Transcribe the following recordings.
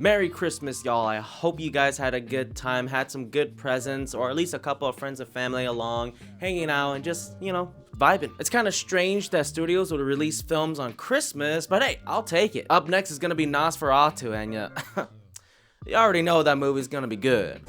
Merry Christmas, y'all. I hope you guys had a good time, had some good presents, or at least a couple of friends and family along, hanging out and just, vibing. It's kind of strange that studios would release films on Christmas, but hey, I'll take it. Up next is gonna be Nosferatu, and you already know that movie's gonna be good.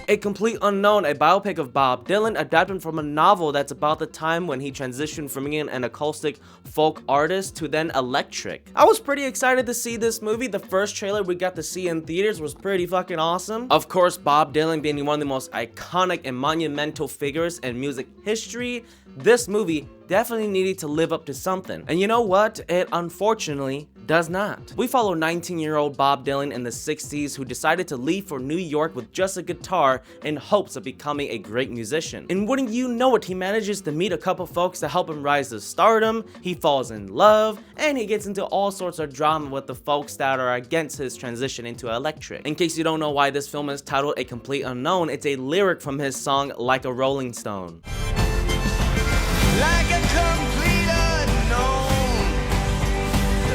A Complete Unknown, a biopic of Bob Dylan, adapted from a novel that's about the time when he transitioned from being an acoustic folk artist to then electric. I was pretty excited to see this movie. The first trailer we got to see in theaters was pretty fucking awesome. Of course, Bob Dylan being one of the most iconic and monumental figures in music history, this movie definitely needed to live up to something. And you know what? It unfortunately does not. We follow 19-year-old Bob Dylan in the 60s who decided to leave for New York with just a guitar in hopes of becoming a great musician. And wouldn't you know it, he manages to meet a couple folks to help him rise to stardom, he falls in love, and he gets into all sorts of drama with the folks that are against his transition into electric. In case you don't know why this film is titled A Complete Unknown, it's a lyric from his song Like a Rolling Stone. Like a complete unknown,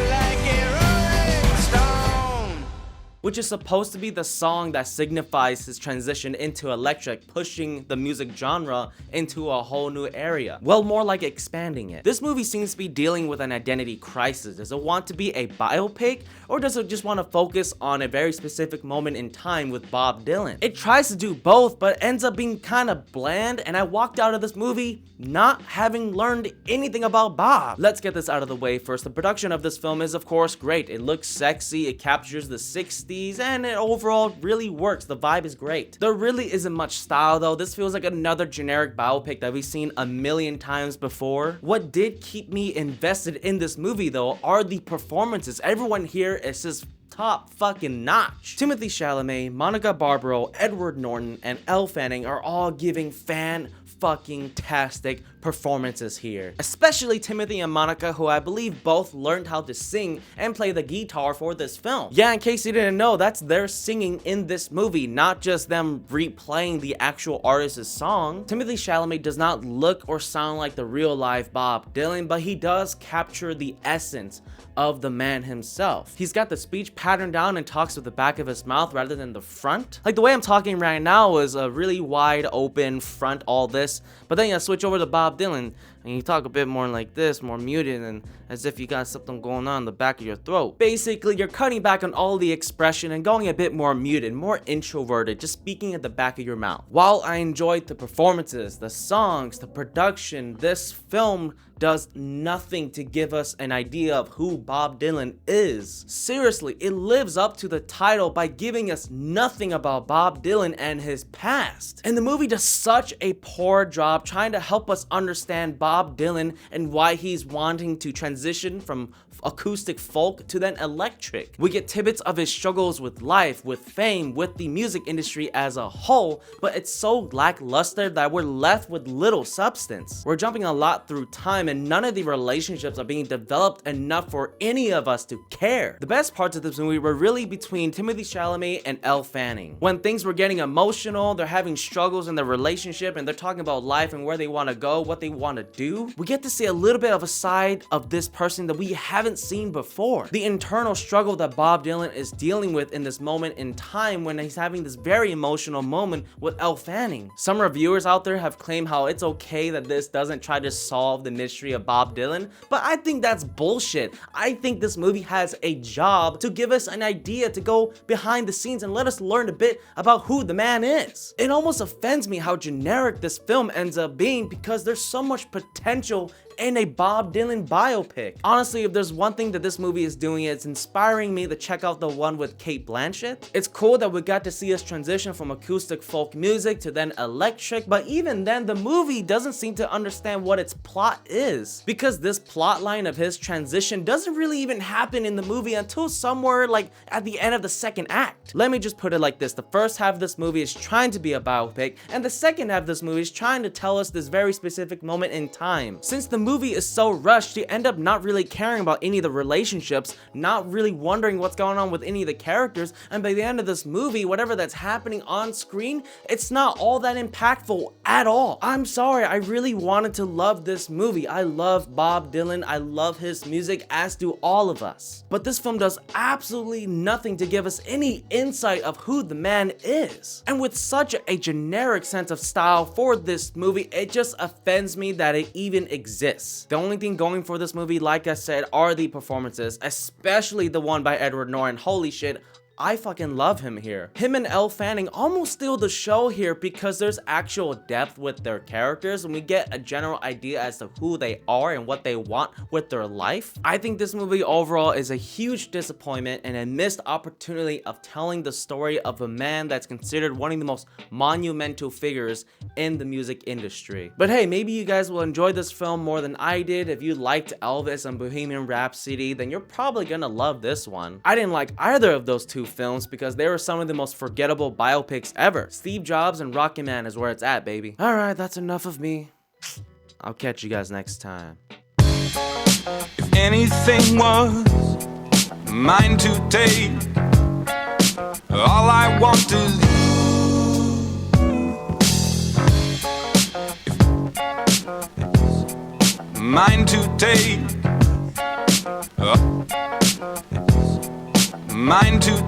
like a rolling stone. Which is supposed to be the song that signifies his transition into electric, pushing the music genre into a whole new area. Well, more like expanding it. This movie seems to be dealing with an identity crisis. Does it want to be a biopic, or does it just want to focus on a very specific moment in time with Bob Dylan? It tries to do both, but ends up being kind of bland, and I walked out of this movie not having learned anything about Bob. Let's get this out of the way first. The production of this film is of course great. It looks sexy, it captures the 60s, and it overall really works. The vibe is great. There really isn't much style though. This feels like another generic biopic that we've seen a million times before. What did keep me invested in this movie though are the performances. Everyone here is just top fucking notch. Timothée Chalamet, Monica Barbaro, Edward Norton, and Elle Fanning are all giving fan-fucking-tastic performances here. Especially Timothy and Monica, who I believe both learned how to sing and play the guitar for this film. Yeah, in case you didn't know, that's their singing in this movie, not just them replaying the actual artist's song. Timothée Chalamet does not look or sound like the real life Bob Dylan, but he does capture the essence of the man himself. He's got the speech pattern down and talks with the back of his mouth rather than the front. Like the way I'm talking right now is a really wide open front, all this, but then you switch over to Bob Dylan and you talk a bit more like this, more muted, and as if you got something going on in the back of your throat. Basically, you're cutting back on all the expression and going a bit more muted, more introverted, just speaking at the back of your mouth. While I enjoyed the performances, the songs, the production, this film does nothing to give us an idea of who Bob Dylan is. Seriously, it lives up to the title by giving us nothing about Bob Dylan and his past. And the movie does such a poor job trying to help us understand Bob Dylan and why he's wanting to transition from acoustic folk to then electric. We get tidbits of his struggles with life, with fame, with the music industry as a whole, but it's so lackluster that we're left with little substance. We're jumping a lot through time and none of the relationships are being developed enough for any of us to care. The best parts of this movie were really between Timothée Chalamet and Elle Fanning. When things were getting emotional, they're having struggles in their relationship and they're talking about life and where they want to go, what they want to do. We get to see a little bit of a side of this person that we haven't seen before. The internal struggle that Bob Dylan is dealing with in this moment in time when he's having this very emotional moment with Elle Fanning. Some reviewers out there have claimed how it's okay that this doesn't try to solve the mystery of Bob Dylan, but I think that's bullshit. I think this movie has a job to give us an idea, to go behind the scenes and let us learn a bit about who the man is. It almost offends me how generic this film ends up being because there's so much potential in a Bob Dylan biopic. Honestly, if there's one thing that this movie is doing, it's inspiring me to check out the one with Cate Blanchett. It's cool that we got to see us transition from acoustic folk music to then electric, but even then the movie doesn't seem to understand what its plot is, because this plot line of his transition doesn't really even happen in the movie until somewhere like at the end of the second act. Let me just put it like this: the first half of this movie is trying to be a biopic, and the second half of this movie is trying to tell us this very specific moment in time. Since the movie is so rushed, you end up not really caring about any of the relationships, not really wondering what's going on with any of the characters, and by the end of this movie, whatever that's happening on screen, it's not all that impactful at all. I'm sorry, I really wanted to love this movie. I love Bob Dylan, I love his music, as do all of us. But this film does absolutely nothing to give us any insight of who the man is. And with such a generic sense of style for this movie, it just offends me that it even exists. The only thing going for this movie, like I said, are the performances, especially the one by Edward Norton. Holy shit, I fucking love him here. Him and Elle Fanning almost steal the show here because there's actual depth with their characters and we get a general idea as to who they are and what they want with their life. I think this movie overall is a huge disappointment and a missed opportunity of telling the story of a man that's considered one of the most monumental figures in the music industry. But hey, maybe you guys will enjoy this film more than I did. If you liked Elvis and Bohemian Rhapsody, then you're probably gonna love this one. I didn't like either of those two films because they were some of the most forgettable biopics ever. Steve Jobs and Rocket Man is where it's at, baby. Alright, that's enough of me. I'll catch you guys next time. If anything was mine to take, all I want is you. Mine to take, mine to